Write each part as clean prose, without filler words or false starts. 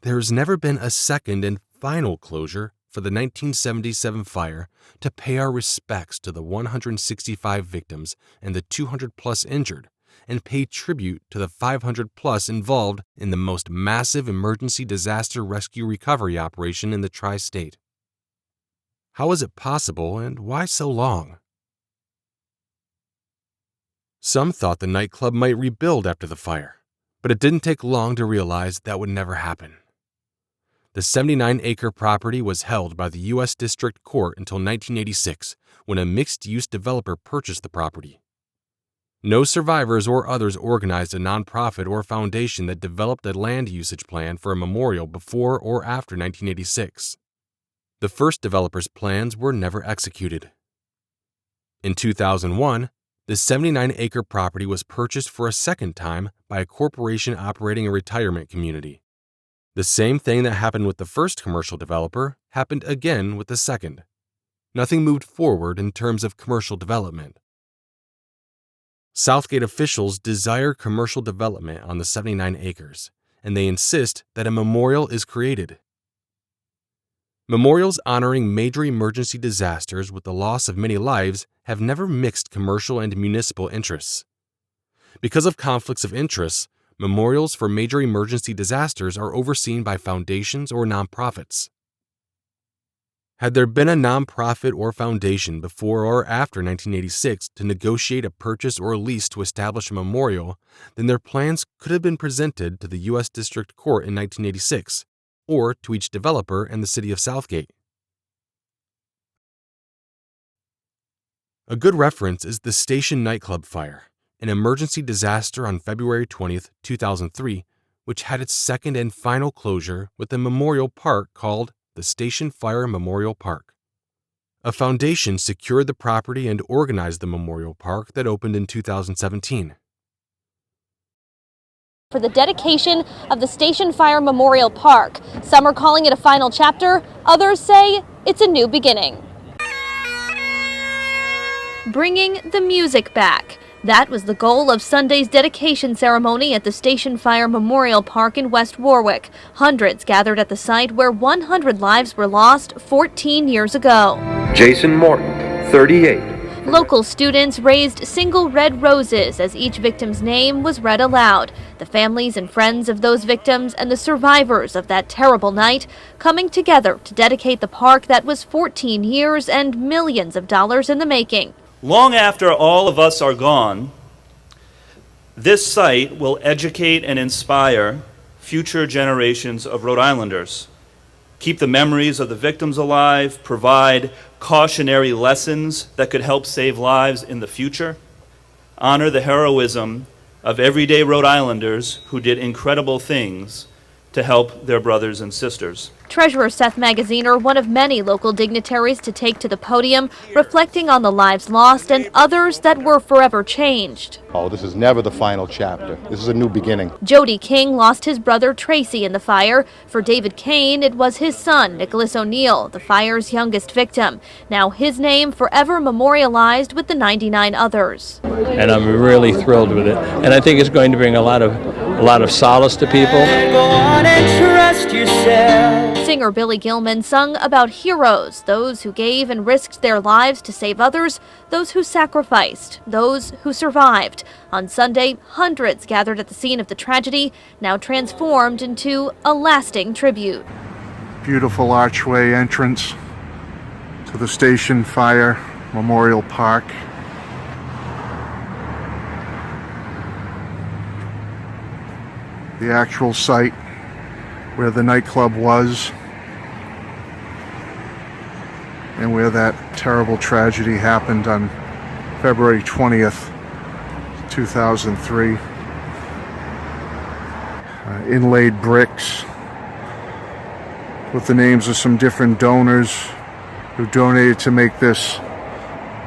There has never been a second and final closure for the 1977 fire to pay our respects to the 165 victims and the 200-plus injured, and pay tribute to the 500-plus involved in the most massive emergency disaster rescue recovery operation in the tri-state. How is it possible, and why so long? Some thought the nightclub might rebuild after the fire, but it didn't take long to realize that would never happen. The 79-acre property was held by the U.S. District Court until 1986, when a mixed-use developer purchased the property. No survivors or others organized a nonprofit or foundation that developed a land usage plan for a memorial before or after 1986. The first developer's plans were never executed. In 2001, the 79-acre property was purchased for a second time by a corporation operating a retirement community. The same thing that happened with the first commercial developer happened again with the second. Nothing moved forward in terms of commercial development. Southgate officials desire commercial development on the 79 acres, and they insist that a memorial is created. Memorials honoring major emergency disasters with the loss of many lives have never mixed commercial and municipal interests. Because of conflicts of interest, memorials for major emergency disasters are overseen by foundations or nonprofits. Had there been a nonprofit or foundation before or after 1986 to negotiate a purchase or lease to establish a memorial, then their plans could have been presented to the U.S. District Court in 1986, or to each developer and the city of Southgate. A good reference is the Station nightclub fire, an emergency disaster on February 20, 2003, which had its second and final closure with a memorial park called the Station Fire Memorial Park. A foundation secured the property and organized the memorial park that opened in 2017. For the dedication of the Station Fire Memorial Park. Some are calling it a final chapter, others say it's a new beginning. Bringing the music back. That was the goal of Sunday's dedication ceremony at the Station Fire Memorial Park in West Warwick. Hundreds gathered at the site where 100 lives were lost 14 years ago. Jason Morton, 38. Local students raised single red roses as each victim's name was read aloud. The families and friends of those victims and the survivors of that terrible night coming together to dedicate the park that was 14 years and millions of dollars in the making. Long after all of us are gone, this site will educate and inspire future generations of Rhode Islanders, keep the memories of the victims alive, provide cautionary lessons that could help save lives in the future, honor the heroism of everyday Rhode Islanders who did incredible things to help their brothers and sisters. Treasurer Seth Magaziner, one of many local dignitaries to take to the podium, reflecting on the lives lost and others that were forever changed. Oh, this is never the final chapter. This is a new beginning. Jody King lost his brother Tracy in the fire. For David Kane, it was his son, Nicholas O'Neill, the fire's youngest victim. Now his name forever memorialized with the 99 others. And I'm really thrilled with it. And I think it's going to bring a lot of solace to people. Go on and trust yourself. Singer Billy Gilman sung about heroes, those who gave and risked their lives to save others, those who sacrificed, those who survived. On Sunday, hundreds gathered at the scene of the tragedy, now transformed into a lasting tribute. Beautiful archway entrance to the Station Fire Memorial Park. The actual site where the nightclub was and where that terrible tragedy happened on February 20th, 2003. Inlaid bricks with the names of some different donors who donated to make this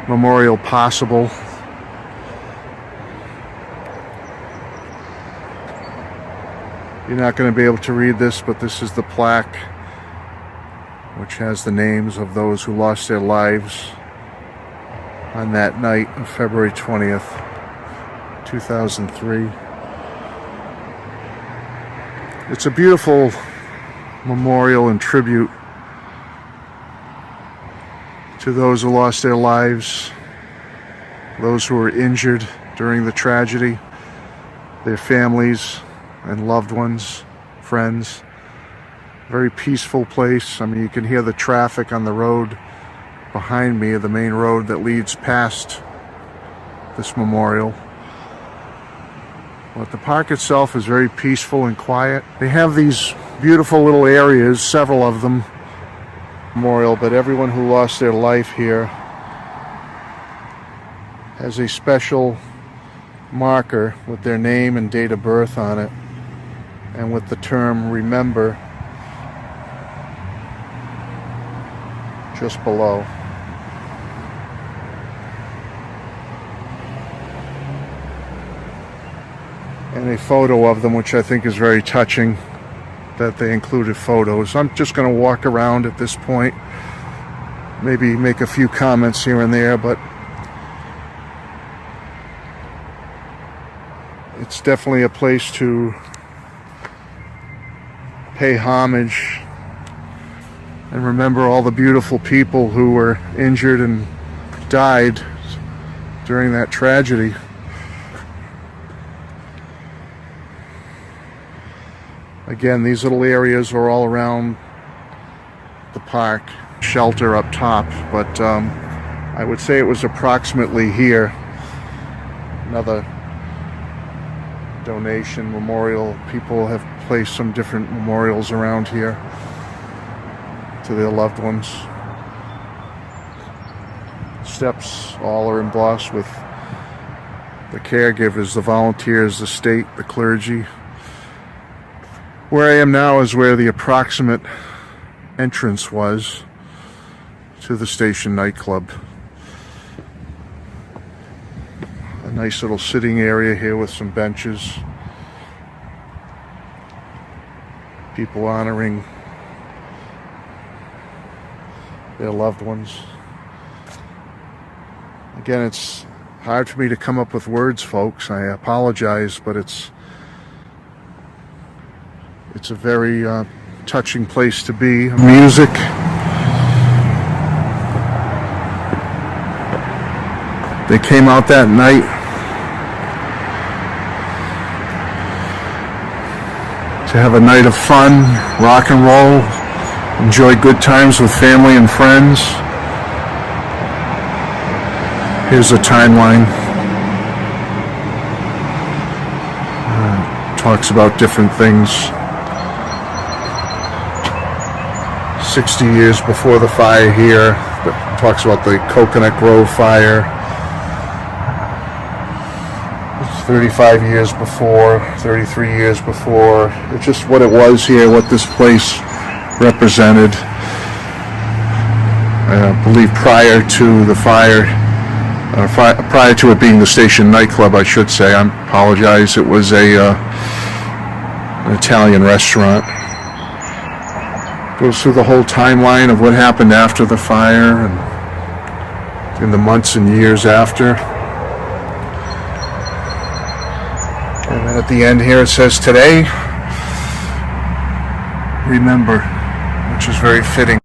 memorial possible. You're not going to be able to read this, but this is the plaque which has the names of those who lost their lives on that night of February 20th, 2003. It's a beautiful memorial and tribute to those who lost their lives, those who were injured during the tragedy, their families and loved ones, friends. Very peaceful place. I mean, you can hear the traffic on the road behind me, the main road that leads past this memorial. But the park itself is very peaceful and quiet. They have these beautiful little areas, several of them, memorial, but everyone who lost their life here has a special marker with their name and date of birth on it, and with the term "remember" just below. And a photo of them, which I think is very touching, that they included photos. I'm just going to walk around at this point, maybe make a few comments here and there, but it's definitely a place to pay homage and remember all the beautiful people who were injured and died during that tragedy. Again, these little areas are all around the park. Shelter up top, but I would say it was approximately here. Another donation memorial. People have placed some different memorials around here to their loved ones. Steps all are embossed with the caregivers, the volunteers, the state, the clergy. Where I am now is where the approximate entrance was to the Station nightclub. A nice little sitting area here with some benches. People honoring their loved ones. Again, it's hard for me to come up with words, folks. I apologize, but it's a very touching place to be. Music. They came out that night to have a night of fun, rock and roll, enjoy good times with family and friends. Here's a timeline. Talks about different things. 60 years before the fire here. Talks about the Coconut Grove fire. 35 years before, 33 years before. It's just what it was here, what this place represented. I believe prior to the fire, prior to it being the Station nightclub, I should say. I apologize. It was an Italian restaurant. Goes through the whole timeline of what happened after the fire and in the months and years after. And then at the end here it says, "Today, remember," which is very fitting.